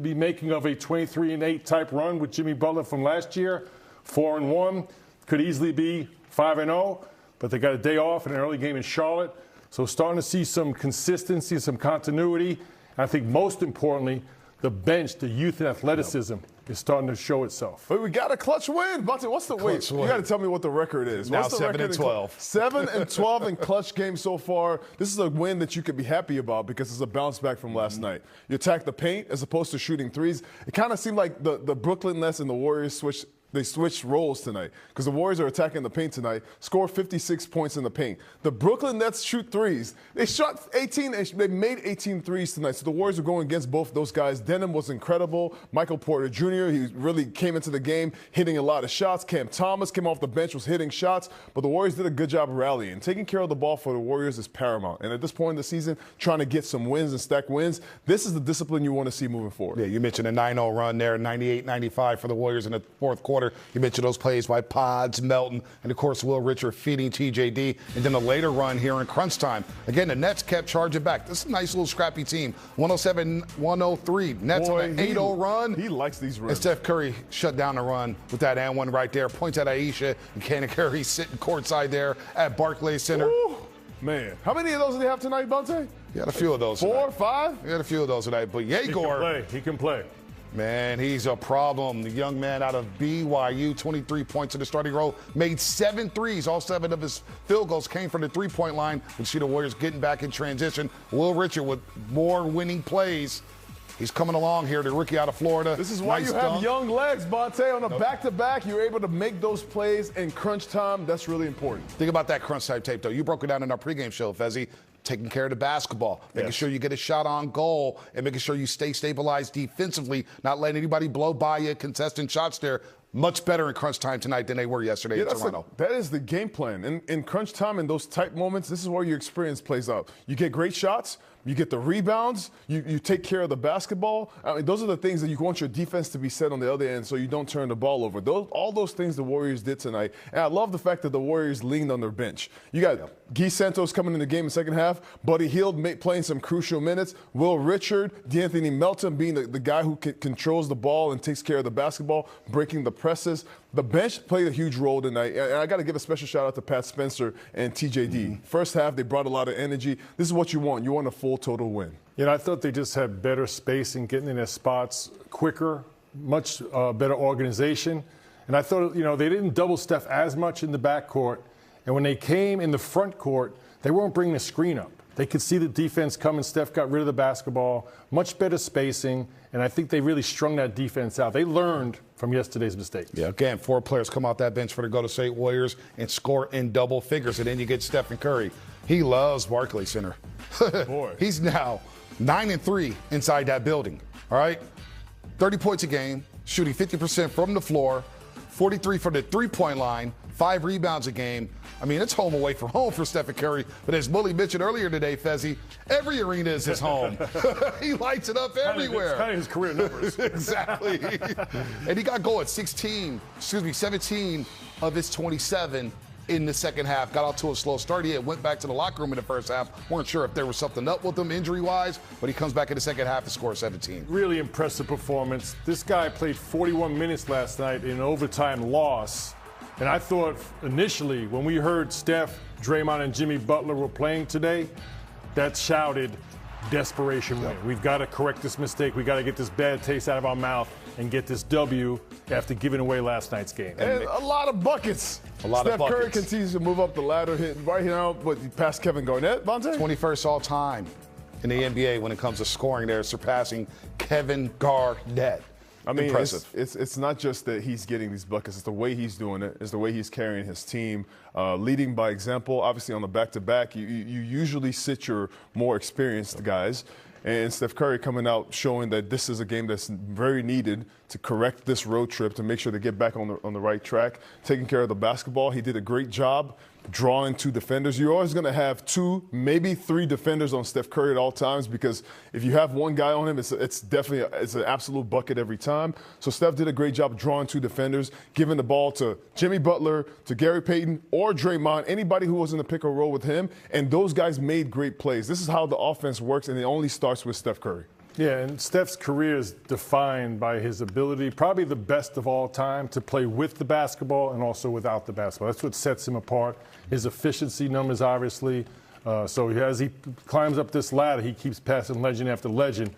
be making of a 23-8 type run with Jimmy Butler from last year. 4-1, could easily be 5-0, but they got a day off in an early game in Charlotte. So starting to see some consistency, some continuity. And I think most importantly, the bench, the youth and athleticism is starting to show itself. But we got a clutch win. Bunty, what's the wait? You got to tell me what the record is. Now what's the 7-12. 7-12 in clutch games so far. This is a win that you could be happy about because it's a bounce back from last night. You attack the paint as opposed to shooting threes. It kind of seemed like the Brooklyn Nets and the Warriors switched roles tonight because the Warriors are attacking the paint tonight, score 56 points in the paint. The Brooklyn Nets shoot threes. They shot 18, they made 18 threes tonight, so the Warriors are going against both those guys. Denham was incredible. Michael Porter Jr., he really came into the game hitting a lot of shots. Cam Thomas came off the bench, was hitting shots, but the Warriors did a good job rallying. Taking care of the ball for the Warriors is paramount, and at this point in the season, trying to get some wins and stack wins, this is the discipline you want to see moving forward. Yeah, you mentioned a 9-0 run there, 98-95 for the Warriors in the fourth quarter. You mentioned those plays by Pods, Melton, and, of course, Will Richard feeding TJD. And then a later run here in crunch time. Again, the Nets kept charging back. This is a nice little scrappy team. 107-103. Nets on an 8-0 run. He likes these runs. And Steph Curry shut down the run with that and one right there. Points at Aisha. And Cannon Curry sitting courtside there at Barclays Center. Ooh, man. How many of those did he have tonight, Bunty? He had a few of those 4 tonight. or 5? He had a few of those tonight. But Yegor. He can play. Man, he's a problem. The young man out of BYU, 23 points in the starting role, made 7 threes. All 7 of his field goals came from the three-point line. We see the Warriors getting back in transition. Will Richard with more winning plays. He's coming along here, the rookie out of Florida. This is why nice you have dunk. young legs, Bonte. On a back-to-back, you're able to make those plays in crunch time. That's really important. Think about that crunch time tape, though. You broke it down in our pregame show, Fezzi. Taking care of the basketball, making sure you get a shot on goal, and making sure you stay stabilized defensively, not letting anybody blow by you, contesting shots there. Much better in crunch time tonight than they were yesterday in Toronto. That is the game plan. In crunch time, in those tight moments, this is where your experience plays out. You get great shots, you get the rebounds, you take care of the basketball. I mean, those are the things that you want your defense to be set on the other end so you don't turn the ball over. All those things the Warriors did tonight. And I love the fact that the Warriors leaned on their bench. You got Guy Santos coming in the game in the second half, Buddy Hield playing some crucial minutes, Will Richard, D'Anthony Melton being the guy who controls the ball and takes care of the basketball, breaking the presses. The bench played a huge role tonight, and I got to give a special shout out to Pat Spencer and TJD. First half, they brought a lot of energy. This is what you want. You want a full total win. You know, I thought they just had better spacing, getting in their spots quicker, much better organization. And I thought, you know, they didn't double Steph as much in the backcourt. And when they came in the front court, they weren't bringing the screen up. They could see the defense coming. Steph got rid of the basketball, much better spacing, and I think they really strung that defense out. They learned from yesterday's mistakes. Yeah, again, 4 players come off that bench for the Golden State Warriors and score in double figures, and then you get Stephen Curry. He loves Barclays Center. Boy. He's now 9-3 inside that building, all right? 30 points a game, shooting 50% from the floor, 43 from the three-point line, 5 rebounds a game. I mean, it's home away from home for Stephen Curry. But as Bully mentioned earlier today, Fezzi, every arena is his home. He lights it up everywhere. It's kind of his career numbers. Exactly. And he got going 17 of his 27 in the second half. Got out to a slow start. He went back to the locker room in the first half. Weren't sure if there was something up with him injury-wise, but he comes back in the second half and scores 17. Really impressive performance. This guy played 41 minutes last night in an overtime loss. And I thought initially when we heard Steph, Draymond, and Jimmy Butler were playing today, that shouted desperation win. We've got to correct this mistake. We've got to get this bad taste out of our mouth and get this W after giving away last night's game. And a lot of buckets. Steph Curry continues to move up the ladder, hitting right now, but past Kevin Garnett, Bonte? 21st all-time in the NBA when it comes to scoring there, surpassing Kevin Garnett. I mean, impressive. It's not just that he's getting these buckets. It's the way he's doing it. It's the way he's carrying his team, leading by example. Obviously, on the back-to-back, you usually sit your more experienced guys. And Steph Curry coming out showing that this is a game that's very needed to correct this road trip, to make sure to get back on the right track, taking care of the basketball. He did a great job drawing 2 defenders. You're always going to have 2, maybe 3 defenders on Steph Curry at all times, because if you have one guy on him, it's definitely it's an absolute bucket every time. So Steph did a great job drawing 2 defenders, giving the ball to Jimmy Butler, to Gary Payton, or Draymond, anybody who was in the pick or roll with him, and those guys made great plays. This is how the offense works, and it only starts with Steph Curry. Yeah, and Steph's career is defined by his ability, probably the best of all time, to play with the basketball and also without the basketball. That's what sets him apart. His efficiency numbers, obviously. So as he climbs up this ladder, he keeps passing legend after legend.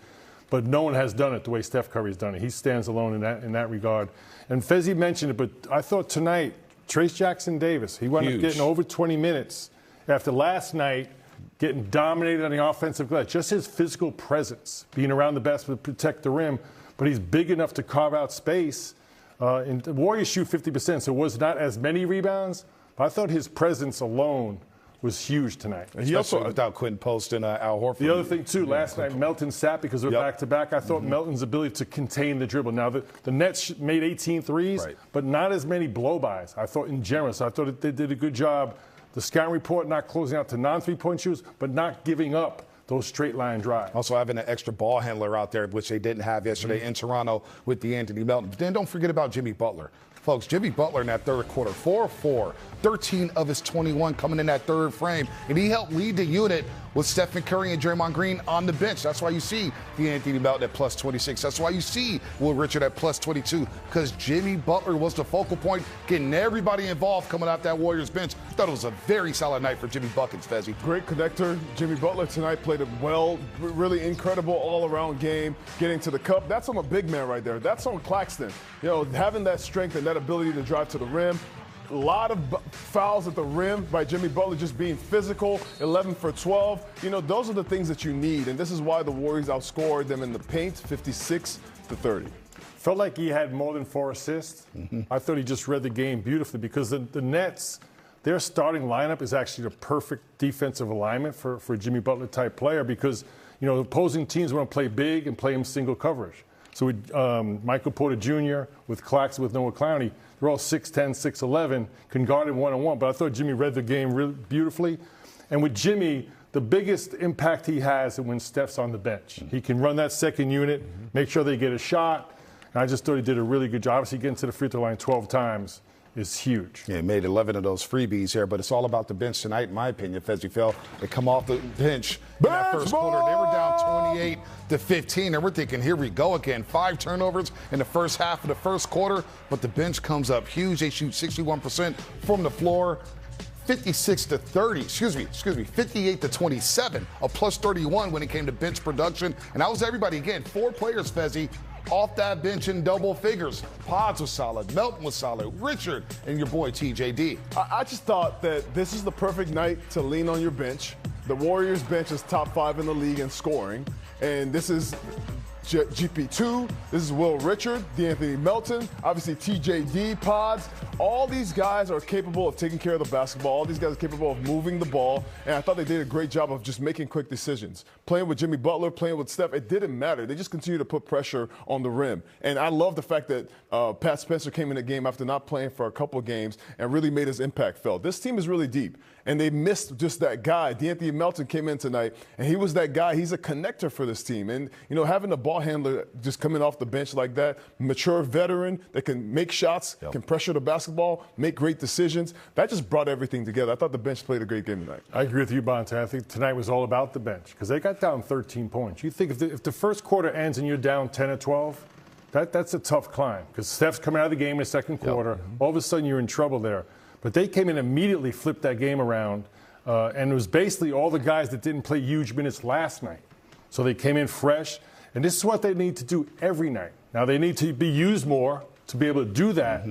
But no one has done it the way Steph Curry's done it. He stands alone in that regard. And Fezzi mentioned it, but I thought tonight, Trace Jackson-Davis, he wound up getting over 20 minutes after last night, getting dominated on the offensive glass. Just his physical presence, being around the basket to protect the rim, but he's big enough to carve out space. And the Warriors shoot 50%, so it was not as many rebounds, but I thought his presence alone was huge tonight. And he also, without Quentin Post and Al Horford. The other thing, too, last night, Melton sat because we're back-to-back. I thought Melton's ability to contain the dribble. Now, the Nets made 18 threes, but not as many blow-bys, I thought, in general. So I thought they did a good job. The scouting report not closing out to non-three-point shooters, but not giving up those straight-line drives. Also having an extra ball handler out there, which they didn't have yesterday in Toronto with DeAnthony Melton. But then don't forget about Jimmy Butler. Folks, Jimmy Butler in that third quarter, 4-4, 13 of his 21 coming in that third frame. And he helped lead the unit with Stephen Curry and Draymond Green on the bench. That's why you see DeAnthony Melton at plus 26. That's why you see Will Richard at plus 22, because Jimmy Butler was the focal point, getting everybody involved coming off that Warriors bench. I thought it was a very solid night for Jimmy Buckets, Fezzi. Great connector. Jimmy Butler tonight played it well. Really incredible all-around game, getting to the cup. That's on a big man right there. That's on Claxton. You know, having that strength and that ability to drive to the rim. A lot of fouls at the rim by Jimmy Butler, just being physical, 11 for 12. You know, those are the things that you need, and this is why the Warriors outscored them in the paint, 56-30. Felt like he had more than 4 assists. I thought he just read the game beautifully because the Nets, their starting lineup is actually the perfect defensive alignment for a Jimmy Butler-type player because, you know, opposing teams want to play big and play him single coverage. So with Michael Porter Jr., with Claxton, with Noah Clowney, they're all 6'10", 6'11", can guard him one-on-one. But I thought Jimmy read the game really beautifully. And with Jimmy, the biggest impact he has is when Steph's on the bench. He can run that second unit, make sure they get a shot. And I just thought he did a really good job. Obviously, getting to the free throw line 12 times is huge. Yeah, he made 11 of those freebies here, but it's all about the bench tonight, in my opinion. Fezzi Phil, they come off the bench in that first quarter. They were down 28-15, and we're thinking, here we go again. 5 turnovers in the first half of the first quarter, but the bench comes up huge. They shoot 61% from the floor. 56-30, excuse me, 58-27, a plus 31 when it came to bench production. And that was everybody. Again, 4 players, Fezzi, off that bench in double figures. Pods was solid, Melton was solid, Richard, and your boy TJD. I just thought that this is the perfect night to lean on your bench. The Warriors bench is top 5 in the league in scoring, and this is GP2, this is Will Richard, DeAnthony Melton, obviously TJD, Pods. All these guys are capable of taking care of the basketball. All these guys are capable of moving the ball. And I thought they did a great job of just making quick decisions. Playing with Jimmy Butler, playing with Steph, it didn't matter. They just continued to put pressure on the rim. And I love the fact that Pat Spencer came in the game after not playing for a couple of games and really made his impact felt. This team is really deep. And they missed just that guy. DeAnthony Melton came in tonight, and he was that guy. He's a connector for this team. And, you know, having a ball handler just coming off the bench like that, mature veteran that can make shots, can pressure the basketball, make great decisions, that just brought everything together. I thought the bench played a great game tonight. I agree with you, Bonta. I think tonight was all about the bench because they got down 13 points. You think if the first quarter ends and you're down 10 or 12, that's a tough climb because Steph's coming out of the game in the second quarter. All of a sudden, you're in trouble there. But they came in and immediately, flipped that game around, and it was basically all the guys that didn't play huge minutes last night. So they came in fresh, and this is what they need to do every night. Now, they need to be used more to be able to do that,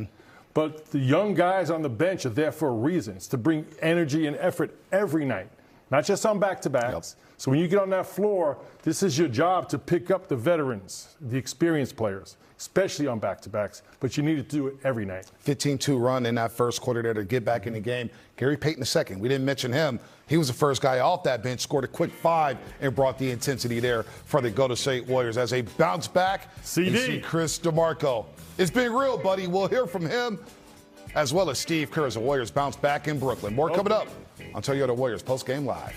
but the young guys on the bench are there for a reason. It's to bring energy and effort every night, not just on back-to-backs. So when you get on that floor, this is your job to pick up the veterans, the experienced players, especially on back-to-backs, but you need to do it every night. 15-2 run in that first quarter there to get back in the game. Gary Payton II, we didn't mention him. He was the first guy off that bench, scored a quick 5, and brought the intensity there for the Golden State Warriors as they bounce back. CD. And see Chris DeMarco. It's been real, buddy. We'll hear from him, as well as Steve Kerr as the Warriors bounce back in Brooklyn. More coming up on Toyota Warriors Post Game Live.